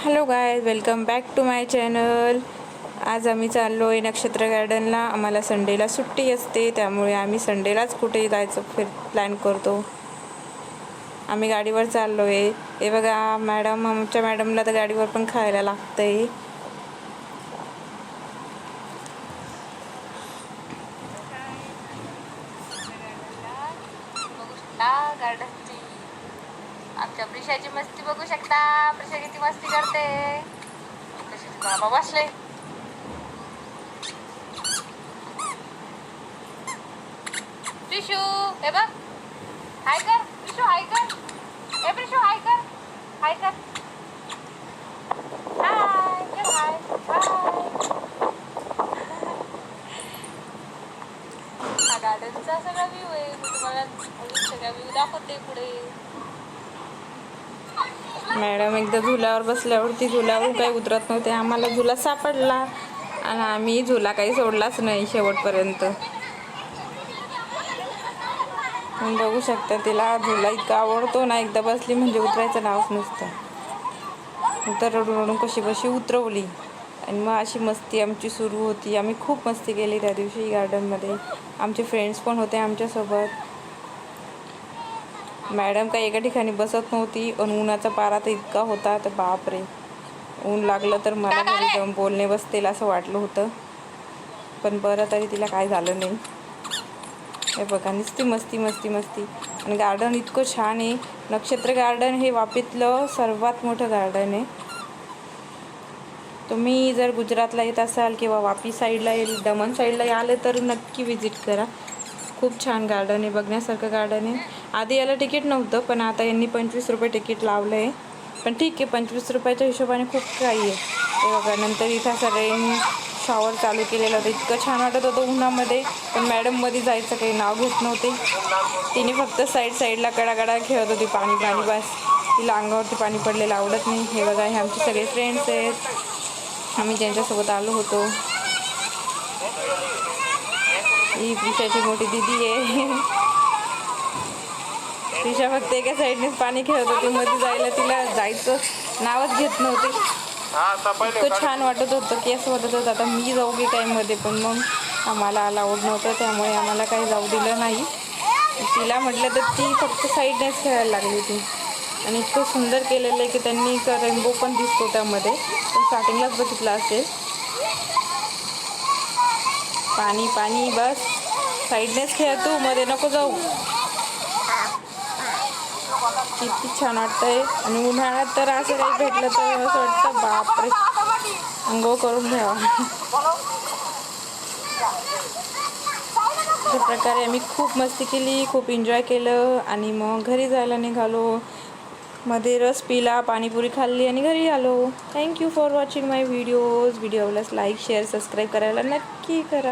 Hello guys, welcome back to my channel. आज आम्ही चाललो आहे नक्षत्र गार्डनला. आम्हाला संडेला सुट्टी असते, त्यामुळे आम्ही संडेलाच कुठे जायचं प्लॅन करतो. आम्ही गाडीवर चाललो आहे. हे बघा मॅडम, आमच्या मॅडमला तर गाडीवर पण खायला लागतंय. गार्डनची आमच्या प्रिशाची मस्ती बघू शकता. प्रिशा किती मस्ती करते. प्रिशाचे बाबा बसले. प्रिशू हे बघ, हाय कर. प्रिशू हाय कर. ए प्रिशू हाय कर. हाय कर. हाय कर. हाय हा गार्डनचा सगळा व्ह्यू आहे. मी तुम्हाला सगळा व्ह्यू दाखवते पुढे. मॅडम एकदा झुल्यावर बसल्यावरती झुल्यावरून काही उतरत नव्हते. आम्हाला झुला सापडला आणि आम्ही झुला काही सोडलाच नाही शेवटपर्यंत. बघू शकता, तिला झुला इतका आवडतो ना, एकदा बसली म्हणजे उतरायचं नावच नसतं. तर रडून रडून कशी उतरवली आणि मग अशी मस्ती आमची सुरू होती. आम्ही खूप मस्ती केली त्या दिवशी गार्डनमध्ये. आमचे फ्रेंड्स पण होते आमच्यासोबत. मॅडम काही एका ठिकाणी बसत नव्हती आणि उन्हाचा पारा तर इतका होता, तर बापरे, ऊन लागलं तर मला घरी जाऊन बोलणे बसतील असं वाटलं होतं. पण बरं, तरी तिला काय झालं नाही. हे बघा, नुसती मस्ती मस्ती मस्ती. आणि गार्डन इतकं छान आहे. नक्षत्र गार्डन हे वापीतलं सर्वात मोठं गार्डन आहे. तुम्ही जर गुजरातला येत असाल किंवा वापी साईडला दमण साईडला आले तर नक्की विजिट करा. खूप छान गार्डन आहे, बघण्यासारखं गार्डन आहे. आधी याला तिकीट नव्हतं, पण आता यांनी 25 रुपये तिकीट लावलं आहे. पण ठीक आहे, 25 रुपयाच्या हिशोबाने खूप काही आहे. ते बघा, नंतर इथं असं रेन शॉवर चालू केलेलं होतं. इतकं छान वाटत होतं उन्हामध्ये. पण मॅडम मध्ये जायचं काही नाव घेत नव्हते. तिने फक्त साईडला कडाकडा खेळत होती. पाणी बस. तिला अंगावरती पाणी पडलेलं आवडत नाही. हे बघा, हे आमचे सगळे फ्रेंड्स आहेत, आम्ही ज्यांच्यासोबत आलो होतो. ही प्रिशाची मोठी दिदी आहे. प्रिशा फक्त एका साईडनेच पाणी खेळत होती. मध्ये जायला तिला जायचं नावच घेत नव्हते. इतकं छान वाटत होतं की असं वाटत होतं आता मी जाऊ की काय मध्ये, पण मग आम्हाला अलाउड नव्हतं, त्यामुळे आम्हाला काही जाऊ दिलं नाही. तिला म्हटलं तर ती फक्त साईडनेच खेळायला लागली होती. आणि इतकं सुंदर केलेलं आहे की त्यांनी रेनबो पण दिसतो त्यामध्ये. पण स्टार्टिंगलाच बघितलं असेल. पाणी बस, साईडनेच खेळ तू, मध्ये नको जाऊ. किती छान वाटतंय. आणि उन्हाळ्यात तर असं काही भेटलं तर असं वाटतं बापरे, अंघोळ करून घ्यावा. अशा प्रकारे आम्ही खूप मस्ती केली, खूप एन्जॉय केलं आणि मग घरी जायला निघालो. मध्ये रस पिला, पाणीपुरी खाल्ली आणि घरी आलो. Thank you for watching my videos. व्हिडिओला लाईक, शेअर, सबस्क्राईब करायला नक्की करा.